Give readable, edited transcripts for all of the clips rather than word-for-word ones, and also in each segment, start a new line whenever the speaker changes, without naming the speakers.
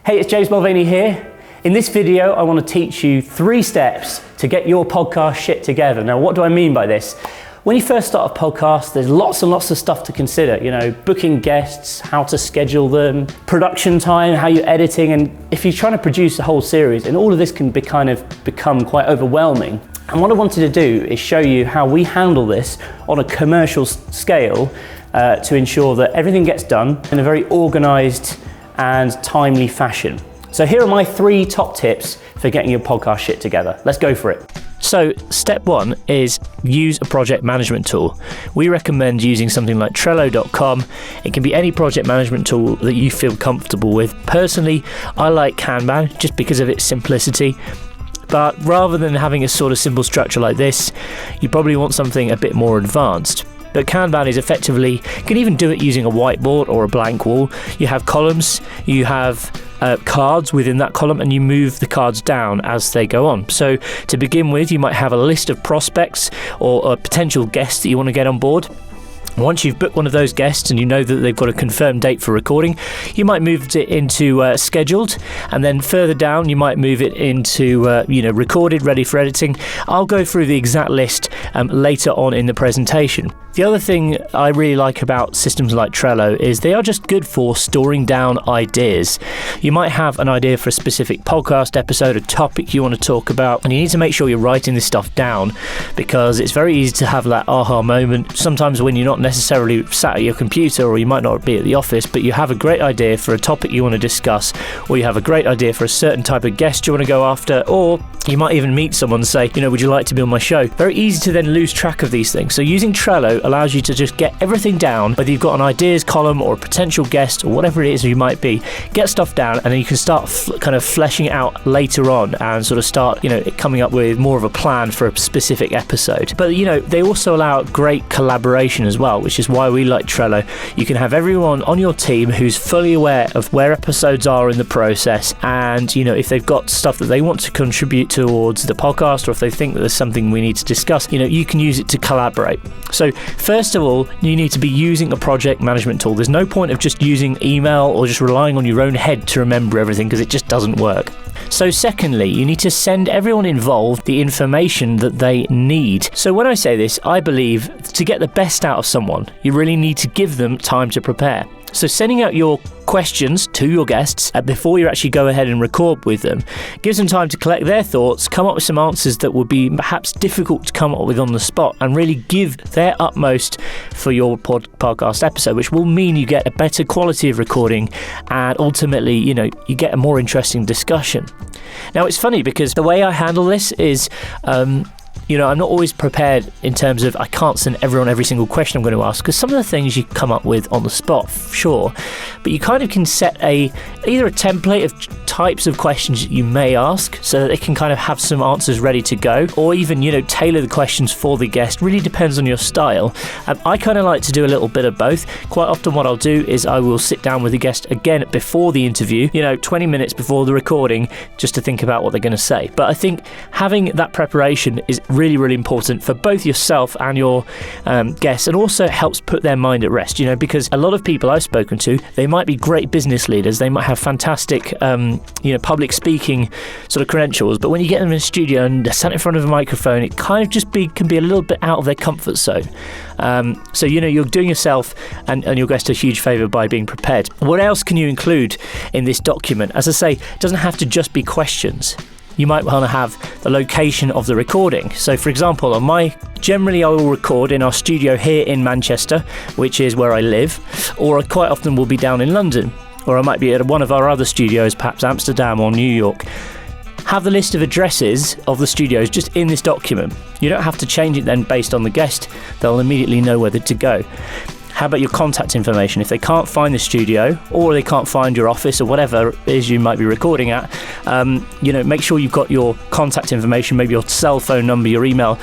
Hey, it's James Mulvaney here. In this video, I want to teach you 3 steps to get your podcast shit together. Now, what do I mean by this? When you first start a podcast, there's lots and lots of stuff to consider. You know, booking guests, how to schedule them, production time, how you're editing, and if you're trying to produce a whole series, and all of this can become quite overwhelming. And what I wanted to do is show you how we handle this on a commercial scale to ensure that everything gets done in a very organized and timely fashion. So here are my 3 top tips for getting your podcast shit together. Let's go for it.
So step 1 is use a project management tool. We recommend using something like Trello.com. It can be any project management tool that you feel comfortable with. Personally, I like Kanban just because of its simplicity. But rather than having a sort of simple structure like this, you probably want something a bit more advanced. But Kanban is effectively, you can even do it using a whiteboard or a blank wall. You have columns, you have cards within that column, and you move the cards down as they go on. So to begin with, you might have a list of prospects or potential guests that you want to get on board. Once you've booked one of those guests and you know that they've got a confirmed date for recording, you might move it into scheduled, and then further down you might move it into recorded, ready for editing. I'll go through the exact list later on in the presentation. The other thing I really like about systems like Trello is they are just good for storing down ideas. You might have an idea for a specific podcast episode, a topic you want to talk about, and you need to make sure you're writing this stuff down, because it's very easy to have that aha moment sometimes when you're not necessarily sat at your computer, or you might not be at the office, but you have a great idea for a topic you want to discuss, or you have a great idea for a certain type of guest you want to go after, or you might even meet someone and say, would you like to be on my show? Very easy to then lose track of these things. So using Trello allows you to just get everything down, whether you've got an ideas column or a potential guest or whatever it is you might be, get stuff down, and then you can start kind of fleshing it out later on and sort of start, coming up with more of a plan for a specific episode. But, they also allow great collaboration as well, which is why we like Trello. You can have everyone on your team who's fully aware of where episodes are in the process, and, if they've got stuff that they want to contribute towards the podcast, or if they think that there's something we need to discuss, you can use it to collaborate. So first of all, you need to be using a project management tool. There's no point of just using email or just relying on your own head to remember everything, because it just doesn't work. So secondly, you need to send everyone involved the information that they need. So when I say this, I believe to get the best out of someone, you really need to give them time to prepare. So sending out your questions to your guests before you actually go ahead and record with them gives them time to collect their thoughts, come up with some answers that would be perhaps difficult to come up with on the spot, and really give their utmost for your podcast episode, which will mean you get a better quality of recording, and ultimately, you get a more interesting discussion. Now, it's funny because the way I handle this is I'm not always prepared in terms of I can't send everyone every single question I'm going to ask, because some of the things you come up with on the spot, sure, but you kind of can set either a template of types of questions that you may ask so that they can kind of have some answers ready to go, or even, tailor the questions for the guest. Really depends on your style. I kind of like to do a little bit of both. Quite often what I'll do is I will sit down with the guest again before the interview, 20 minutes before the recording, just to think about what they're going to say. But I think having that preparation is really, really important for both yourself and your guests, and also helps put their mind at rest, because a lot of people I've spoken to, they might be great business leaders, they might have fantastic public speaking sort of credentials, but when you get them in a studio and they're sat in front of a microphone, it kind of just can be a little bit out of their comfort zone. So you're doing yourself and your guest a huge favour by being prepared. What else can you include in this document? As I say, it doesn't have to just be questions. You might want to have the location of the recording. So for example, generally I will record in our studio here in Manchester, which is where I live, or I quite often will be down in London, or I might be at one of our other studios, perhaps Amsterdam or New York. Have the list of addresses of the studios just in this document. You don't have to change it then based on the guest. They'll immediately know where to go. How about your contact information? If they can't find the studio, or they can't find your office, or whatever it is you might be recording at, make sure you've got your contact information, maybe your cell phone number, your email,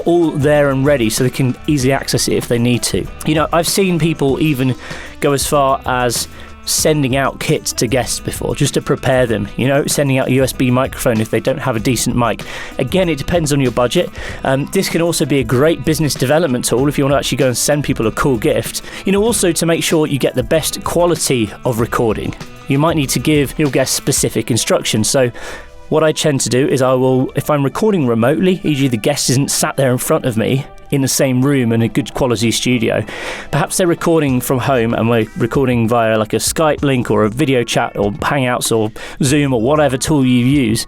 all there and ready so they can easily access it if they need to. I've seen people even go as far as sending out kits to guests before, just to prepare them, sending out a USB microphone if they don't have a decent mic. Again, it depends on your budget. This can also be a great business development tool if you want to actually go and send people a cool gift. Also to make sure you get the best quality of recording, you might need to give your guests specific instructions. So what I tend to do is if I'm recording remotely, e.g. the guest isn't sat there in front of me in the same room in a good quality studio, perhaps they're recording from home and we're recording via like a Skype link or a video chat or Hangouts or Zoom or whatever tool you use.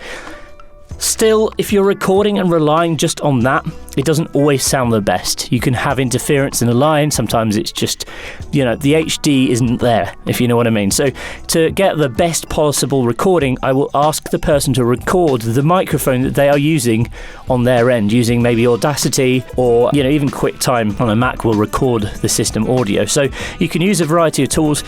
Still, if you're recording and relying just on that, it doesn't always sound the best. You can have interference in the line. Sometimes it's just, the HD isn't there, if you know what I mean. So to get the best possible recording, I will ask the person to record the microphone that they are using on their end, using maybe Audacity or, even QuickTime on a Mac will record the system audio. So you can use a variety of tools.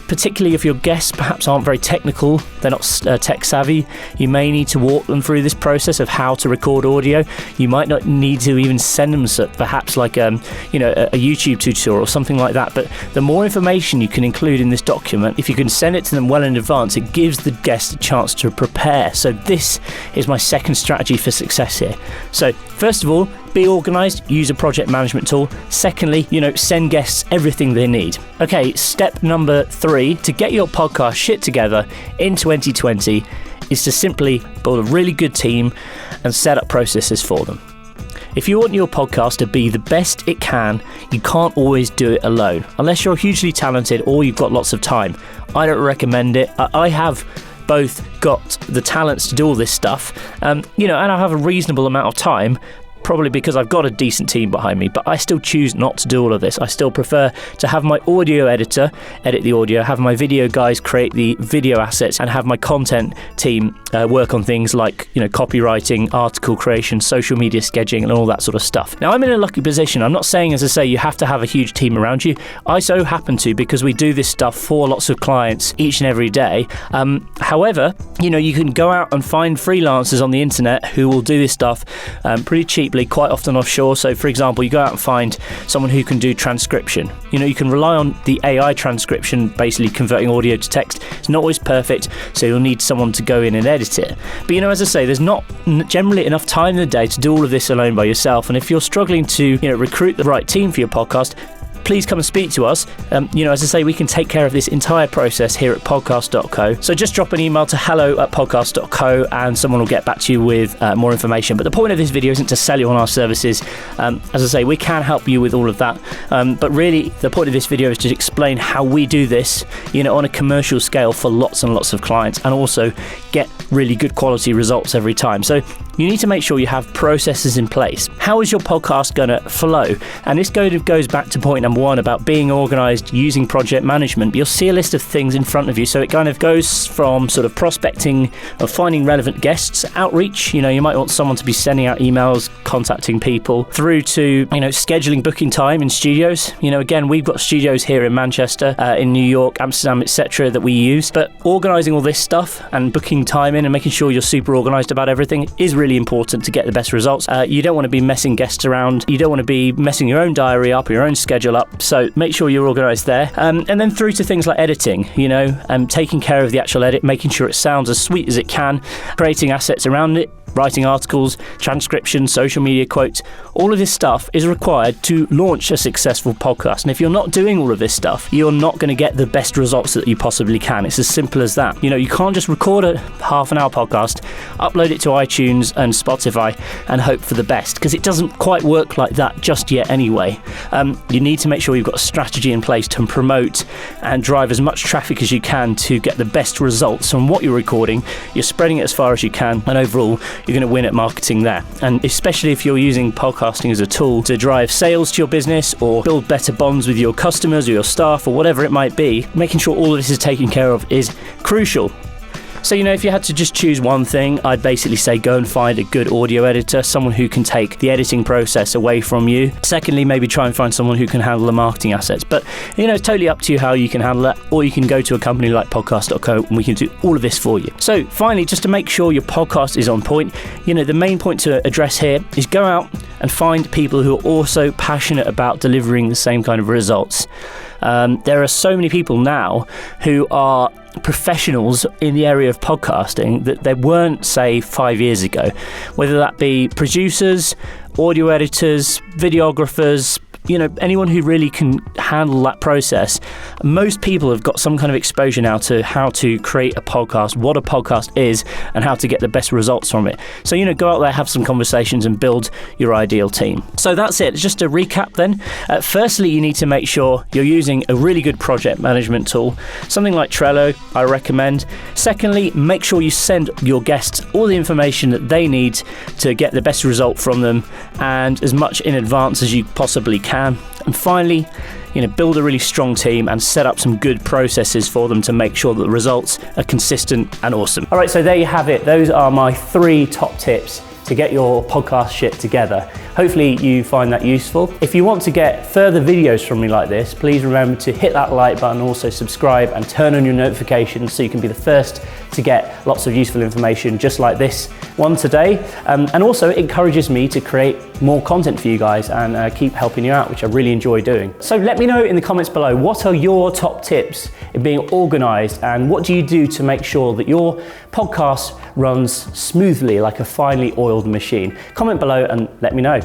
Particularly if your guests perhaps aren't very technical, they're not tech savvy, you may need to walk them through this process of how to record audio. You might not need to even send them perhaps like a YouTube tutorial or something like that. But the more information you can include in this document, if you can send it to them well in advance, it gives the guest a chance to prepare. So this is my second strategy for success here. So first of all, be organised, use a project management tool. Secondly, send guests everything they need. Okay, step number 3 to get your podcast shit together in 2020 is to simply build a really good team and set up processes for them. If you want your podcast to be the best it can, you can't always do it alone, unless you're hugely talented or you've got lots of time. I don't recommend it. I have both got the talents to do all this stuff, and I have a reasonable amount of time, probably because I've got a decent team behind me, but I still choose not to do all of this. I still prefer to have my audio editor edit the audio, have my video guys create the video assets, and have my content team work on things like copywriting, article creation, social media scheduling, and all that sort of stuff. Now, I'm in a lucky position. I'm not saying, as I say, you have to have a huge team around you. I so happen to, because we do this stuff for lots of clients each and every day. However, you can go out and find freelancers on the internet who will do this stuff pretty cheaply, quite often offshore. So for example, you go out and find someone who can do transcription. You can rely on the AI transcription, basically converting audio to text. It's not always perfect, so you'll need someone to go in and edit it. But as I say, there's not generally enough time in the day to do all of this alone by yourself. And if you're struggling to recruit the right team for your podcast, please come and speak to us. As I say, we can take care of this entire process here at podcast.co. So just drop an email to hello@podcast.co and someone will get back to you with more information. But the point of this video isn't to sell you on our services. As I say, we can help you with all of that. But really, the point of this video is to explain how we do this, on a commercial scale for lots and lots of clients, and also get really good quality results every time. So you need to make sure you have processes in place. How is your podcast going to flow? And this goes back to point number 1 about being organised, using project management. You'll see a list of things in front of you. So it kind of goes from sort of prospecting or finding relevant guests, outreach. You might want someone to be sending out emails, contacting people, through to, scheduling booking time in studios. Again, we've got studios here in Manchester, in New York, Amsterdam, etc. that we use. But organising all this stuff and booking time in and making sure you're super organised about everything is really important to get the best results. You don't want to be messing guests around. You don't want to be messing your own diary up, your own schedule up. So make sure you're organised there. And then through to things like editing, taking care of the actual edit, making sure it sounds as sweet as it can, creating assets around it, writing articles, transcription, social media quotes. All of this stuff is required to launch a successful podcast. And if you're not doing all of this stuff, you're not going to get the best results that you possibly can. It's as simple as that. You can't just record a half-an-hour podcast, upload it to iTunes and Spotify and hope for the best, because it doesn't quite work like that just yet anyway. You need to make sure you've got a strategy in place to promote and drive as much traffic as you can to get the best results from what you're recording. You're spreading it as far as you can, and overall, you're going to win at marketing there. And especially if you're using podcasting as a tool to drive sales to your business or build better bonds with your customers or your staff or whatever it might be, making sure all of this is taken care of is crucial. So, if you had to just choose one thing, I'd basically say go and find a good audio editor, someone who can take the editing process away from you. Secondly, maybe try and find someone who can handle the marketing assets. But, it's totally up to you how you can handle that, or you can go to a company like podcast.co and we can do all of this for you. So finally, just to make sure your podcast is on point, the main point to address here is go out and find people who are also passionate about delivering the same kind of results. There are so many people now who are professionals in the area of podcasting that there weren't, say, 5 years ago, whether that be producers, audio editors, videographers, anyone who really can handle that process. Most people have got some kind of exposure now to how to create a podcast, what a podcast is, and how to get the best results from it. So, go out there, have some conversations and build your ideal team. So that's it. Just to recap then. Firstly, you need to make sure you're using a really good project management tool, something like Trello, I recommend. Secondly, make sure you send your guests all the information that they need to get the best result from them, and as much in advance as you possibly can. And finally, build a really strong team and set up some good processes for them to make sure that the results are consistent and awesome.
All right, so there you have it. Those are my 3 top tips to get your podcast shit together. Hopefully you find that useful. If you want to get further videos from me like this, please remember to hit that like button, also subscribe and turn on your notifications so you can be the first to get lots of useful information just like this one today. And also it encourages me to create more content for you guys and keep helping you out, which I really enjoy doing. So let me know in the comments below, what are your top tips in being organized, and what do you do to make sure that your podcast runs smoothly like a finely oiled machine? Comment below and let me know.